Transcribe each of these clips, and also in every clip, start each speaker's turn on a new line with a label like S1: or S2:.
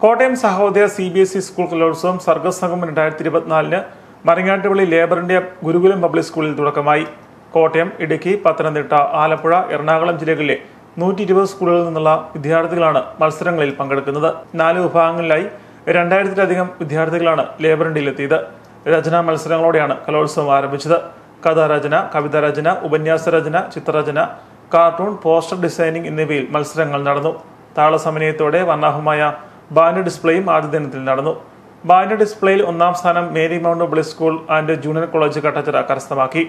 S1: Kottayam Sahodaya CBSE school കലോത്സവം സർഗസ് സംഗമം 2024 Marangattupally labour India ഗുരുകുലം public സ്കൂളിൽ തുടക്കമായി. കോട്ടയം, ഇടുക്കി, പത്തനംതിട്ട, ആലപ്പുഴ, എറണാകുളം ജില്ലകളിലെ 120 സ്കൂളുകളിൽ നിന്നുള്ള വിദ്യാർത്ഥികളാണ് മത്സരങ്ങളിൽ പങ്കെടുക്കുന്നത്. 4 വിഭാഗങ്ങളിലായി 2000-ലധികം വിദ്യാർത്ഥികളാണ് ലേബർ ഇന്ത്യയിലെത്തിയത്. രചനാ മത്സരങ്ങളോടെയാണ് കലോത്സവം ആരംഭിച്ചത്. കഥാരചന, കവിതാരചന, ഉപന്യാസ രചന, ചിത്രരചന, കാർട്ടൂൺ, പോസ്റ്റർ ഡിസൈനിംഗ് എന്നിവയിൽ മത്സരങ്ങൾ നടന്നു. താളസമന്വയത്തോടെ വർണ്ണാഭമായ ബാൻഡ് ഡിസ്പ്ലേയും ആദ്യ ദിനത്തിൽ നടന്നു. ബാൻഡ് ഡിസ്പ്ലേയിൽ 1ാം സ്ഥാനം Mary Mount public school and junior college Kattachira കരസ്ഥമാക്കി.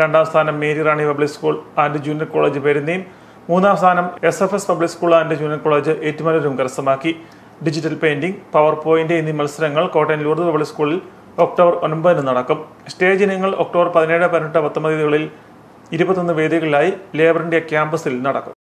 S1: രണ്ടാം സ്ഥാനം Mary Rani public school and junior college പെരുന്നയും, 3ാം സ്ഥാനം SFS public school and junior college ഏറ്റുമാനൂരും കരസ്ഥമാക്കി. ഡിജിറ്റൽ പെയിന്റിംഗ്, പവർ പോയിന്റ് എന്നീ മത്സരങ്ങൾ കോട്ടയം ലൂർദ് പബ്ലിക് സ്കൂളിൽ ഒക്ടോബർ 9 നടക്കും. സ്റ്റേജ് ഇനങ്ങൾ ഒക്ടോബർ 17, 18, 19 തീയതികളിൽ 21 വേദികളിലായി ലേബർ ഇന്ത്യ ക്യാമ്പസിൽ നടക്കും.